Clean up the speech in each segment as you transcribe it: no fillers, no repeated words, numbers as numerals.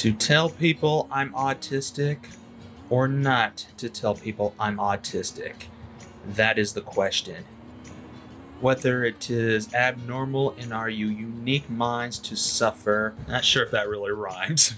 To tell people I'm autistic or not to tell people I'm autistic? That is the question. Whether it is abnormal in our unique minds to suffer, not sure if that really rhymes.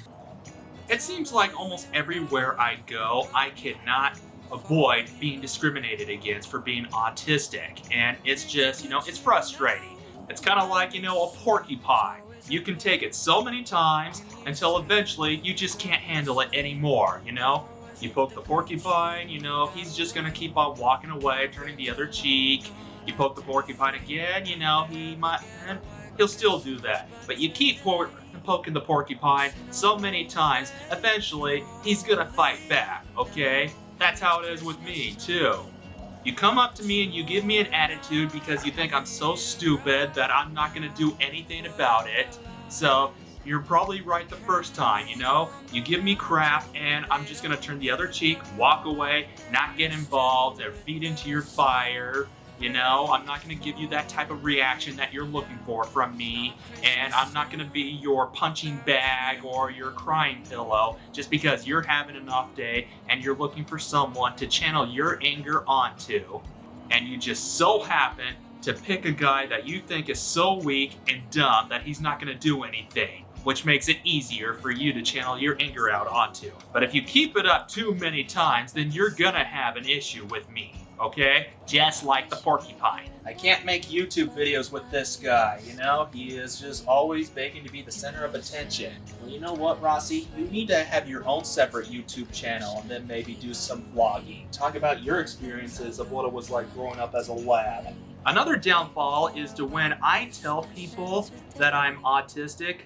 It seems like almost everywhere I go, I cannot avoid being discriminated against for being autistic. And it's just, it's frustrating. It's kind of like, a porcupine. You can take it so many times until eventually you just can't handle it anymore, You poke the porcupine, he's just gonna keep on walking away, turning the other cheek. You poke the porcupine again, he'll still do that. But you keep poking the porcupine so many times, eventually he's gonna fight back, okay? That's how it is with me, too. You come up to me and you give me an attitude because you think I'm so stupid that I'm not gonna do anything about it. So you're probably right the first time, You give me crap and I'm just gonna turn the other cheek, walk away, not get involved, or feed into your fire. I'm not going to give you that type of reaction that you're looking for from me, and I'm not going to be your punching bag or your crying pillow just because you're having an off day and you're looking for someone to channel your anger onto, and you just so happen to pick a guy that you think is so weak and dumb that he's not going to do anything, which makes it easier for you to channel your anger out onto. But if you keep it up too many times, then you're going to have an issue with me. Okay? Just like the porcupine. I can't make YouTube videos with this guy, He is just always begging to be the center of attention. Well, you know what, Rossi? You need to have your own separate YouTube channel and then maybe do some vlogging. Talk about your experiences of what it was like growing up as a lad. Another downfall is to when I tell people that I'm autistic.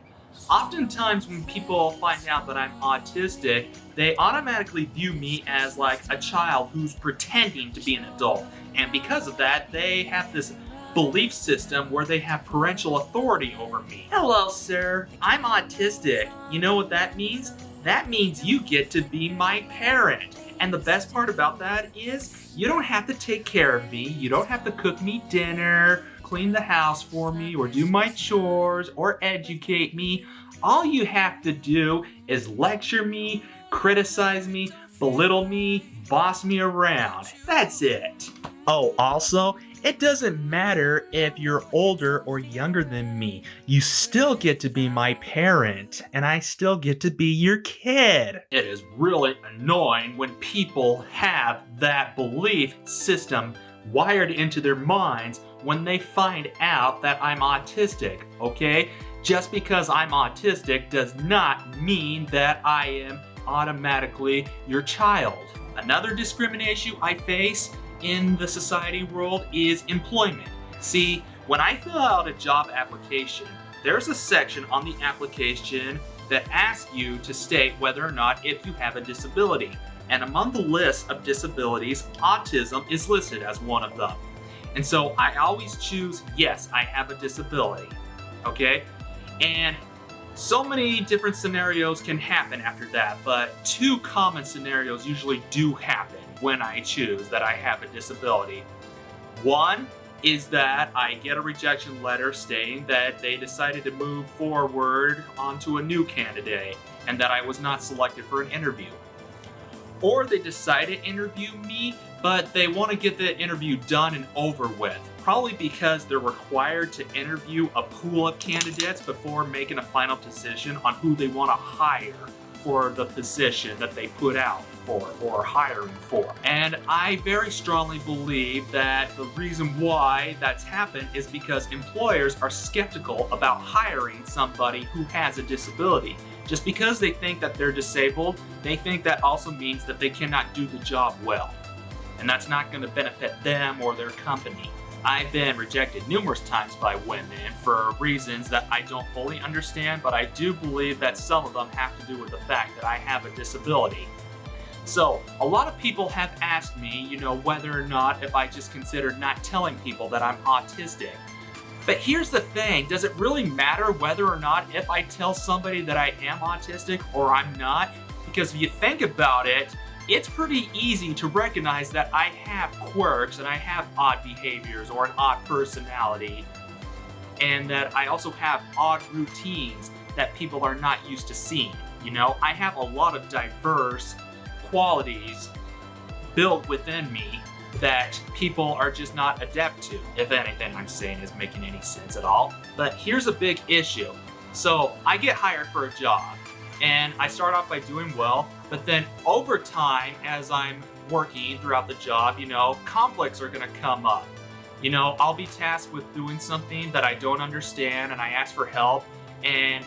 Oftentimes when people find out that I'm autistic, they automatically view me as like a child who's pretending to be an adult. And because of that, they have this belief system where they have parental authority over me. Hello, sir. I'm autistic. You know what that means? That means you get to be my parent. And the best part about that is you don't have to take care of me. You don't have to cook me dinner, clean the house for me, or do my chores, or educate me. All you have to do is lecture me, criticize me, belittle me, boss me around. That's it. Oh, also, it doesn't matter if you're older or younger than me. You still get to be my parent, and I still get to be your kid. It is really annoying when people have that belief system wired into their minds when they find out that I'm autistic, okay? Just because I'm autistic does not mean that I am automatically your child. Another discrimination I face in the society world is employment. See, when I fill out a job application, there's a section on the application that asks you to state whether or not if you have a disability. And among the list of disabilities, autism is listed as one of them. And so I always choose, yes, I have a disability, okay? And so many different scenarios can happen after that, but two common scenarios usually do happen when I choose that I have a disability. One is that I get a rejection letter stating that they decided to move forward onto a new candidate and that I was not selected for an interview. Or they decide to interview me, but they want to get the interview done and over with. Probably because they're required to interview a pool of candidates before making a final decision on who they want to hire for the position that they put out for or hiring for. And I very strongly believe that the reason why that's happened is because employers are skeptical about hiring somebody who has a disability. Just because they think that they're disabled, they think that also means that they cannot do the job well. And that's not going to benefit them or their company. I've been rejected numerous times by women for reasons that I don't fully understand, but I do believe that some of them have to do with the fact that I have a disability. So, a lot of people have asked me, whether or not if I just considered not telling people that I'm autistic. But here's the thing, does it really matter whether or not if I tell somebody that I am autistic or I'm not? Because if you think about it, it's pretty easy to recognize that I have quirks and I have odd behaviors or an odd personality, and that I also have odd routines that people are not used to seeing. I have a lot of diverse qualities built within me that people are just not adept to. If anything I'm saying is making any sense at all. But here's a big issue. So I get hired for a job and I start off by doing well, but then over time as I'm working throughout the job, conflicts are gonna come up. I'll be tasked with doing something that I don't understand and I ask for help, and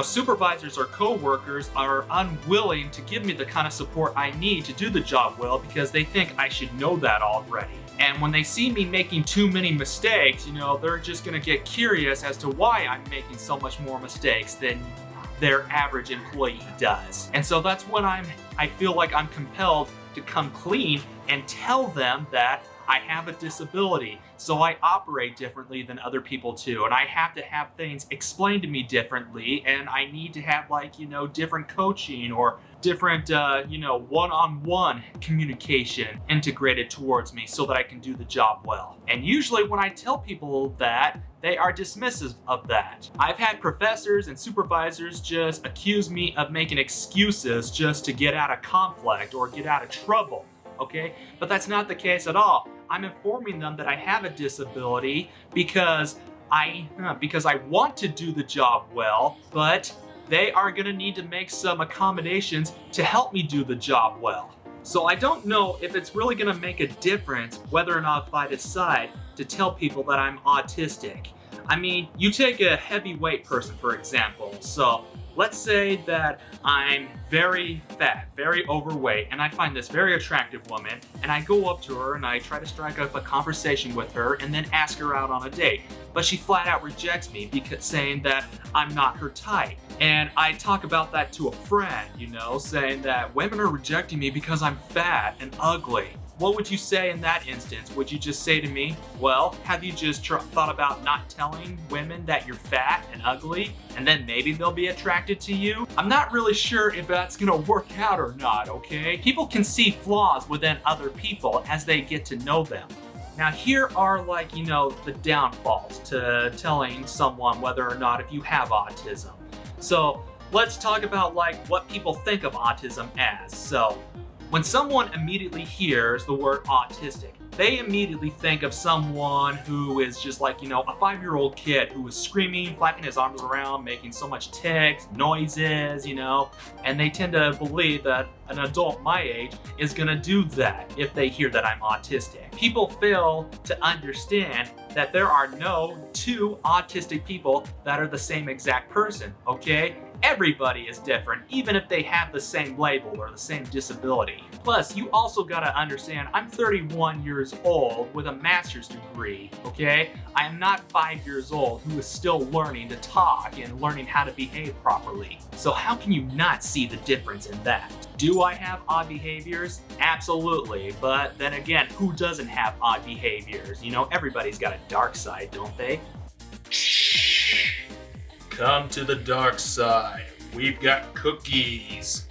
supervisors or co-workers are unwilling to give me the kind of support I need to do the job well because they think I should know that already. And when they see me making too many mistakes, they're just gonna get curious as to why I'm making so much more mistakes than their average employee does. And so that's when I feel like I'm compelled to come clean and tell them that I have a disability, so I operate differently than other people too, and I have to have things explained to me differently, and I need to have different coaching or different one-on-one communication integrated towards me so that I can do the job well. And usually when I tell people that, they are dismissive of that. I've had professors and supervisors just accuse me of making excuses just to get out of conflict or get out of trouble. Okay? But that's not the case at all. I'm informing them that I have a disability because I want to do the job well, but they are gonna need to make some accommodations to help me do the job well. So I don't know if it's really gonna make a difference whether or not if I decide to tell people that I'm autistic. I mean, you take a heavyweight person, for example. So let's say that I'm very fat, very overweight, and I find this very attractive woman, and I go up to her and I try to strike up a conversation with her and then ask her out on a date. But she flat out rejects me because saying that I'm not her type. And I talk about that to a friend, saying that women are rejecting me because I'm fat and ugly. What would you say in that instance? Would you just say to me, well, have you just thought about not telling women that you're fat and ugly, and then maybe they'll be attracted to you? I'm not really sure if that's gonna work out or not, okay? People can see flaws within other people as they get to know them. Now here are the downfalls to telling someone whether or not if you have autism. So let's talk about what people think of autism as. So when someone immediately hears the word autistic, they immediately think of someone who is just a 5-year-old kid who is screaming, flapping his arms around, making so much ticks, noises, and they tend to believe that an adult my age is gonna do that if they hear that I'm autistic. People fail to understand that there are no two autistic people that are the same exact person, okay? Everybody is different, even if they have the same label or the same disability. Plus, you also gotta understand, I'm 31 years old with a master's degree, okay? I am not 5 years old who is still learning to talk and learning how to behave properly. So how can you not see the difference in that? Do I have odd behaviors? Absolutely, but then again, who doesn't have odd behaviors? Everybody's got a dark side, don't they? Come to the dark side. We've got cookies.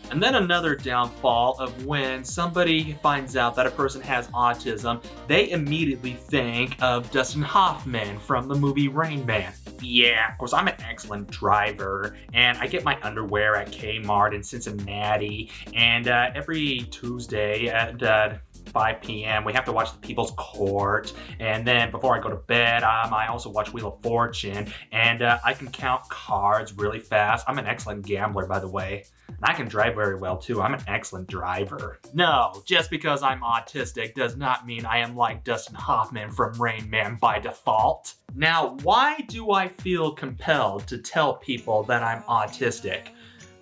And then another downfall of when somebody finds out that a person has autism, they immediately think of Dustin Hoffman from the movie Rain Man. Yeah, of course, I'm an excellent driver, and I get my underwear at Kmart in Cincinnati, and every Tuesday at 5 p.m. we have to watch The People's Court, and then before I go to bed, I also watch Wheel of Fortune, and I can count cards really fast. I'm an excellent gambler, by the way. And I can drive very well too. I'm an excellent driver. No, just because I'm autistic does not mean I am like Dustin Hoffman from Rain Man by default. Now, why do I feel compelled to tell people that I'm autistic?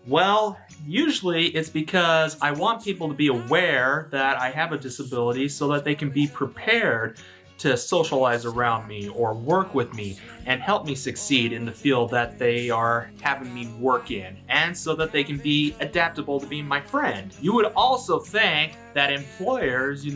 Well, usually it's because I want people to be aware that I have a disability so that they can be prepared to socialize around me or work with me and help me succeed in the field that they are having me work in, and so that they can be adaptable to being my friend. You would also think that employers,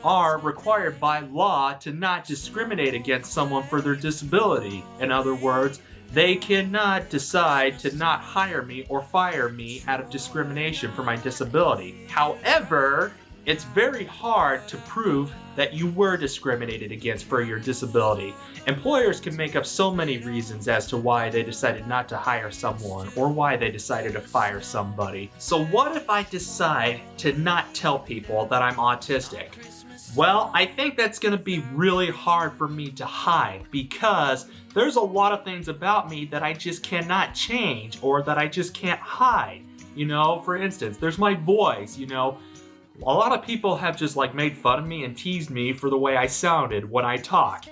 are required by law to not discriminate against someone for their disability. In other words, they cannot decide to not hire me or fire me out of discrimination for my disability. However, it's very hard to prove that you were discriminated against for your disability. Employers can make up so many reasons as to why they decided not to hire someone or why they decided to fire somebody. So what if I decide to not tell people that I'm autistic? Well, I think that's going to be really hard for me to hide because there's a lot of things about me that I just cannot change or that I just can't hide. You know, for instance, there's my voice, you know. A lot of people have just like made fun of me and teased me for the way I sounded when I talk.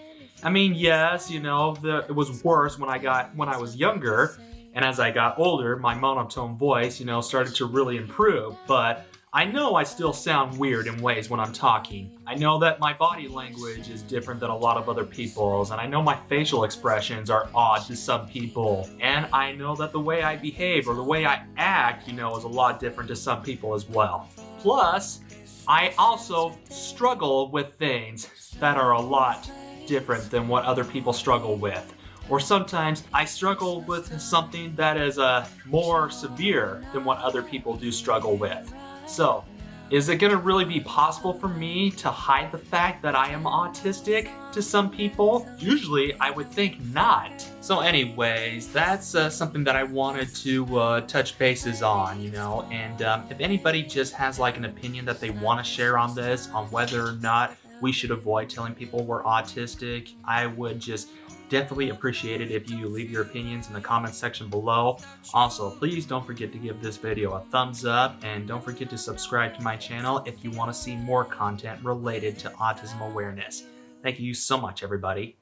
I mean, yes, you know, it was worse when I was younger, and as I got older, my monotone voice, you know, started to really improve, but I know I still sound weird in ways when I'm talking. I know that my body language is different than a lot of other people's, and I know my facial expressions are odd to some people, and I know that the way I behave or the way I act, you know, is a lot different to some people as well. Plus, I also struggle with things that are a lot different than what other people struggle with. Or sometimes I struggle with something that is more severe than what other people do struggle with. So, is it going to really be possible for me to hide the fact that I am autistic to some people? Usually, I would think not. So anyways, that's something that I wanted to touch bases on, you know, and if anybody just has like an opinion that they want to share on this, on whether or not we should avoid telling people we're autistic, I would just definitely appreciate it if you leave your opinions in the comments section below. Also, please don't forget to give this video a thumbs up and don't forget to subscribe to my channel if you want to see more content related to autism awareness. Thank you so much, everybody.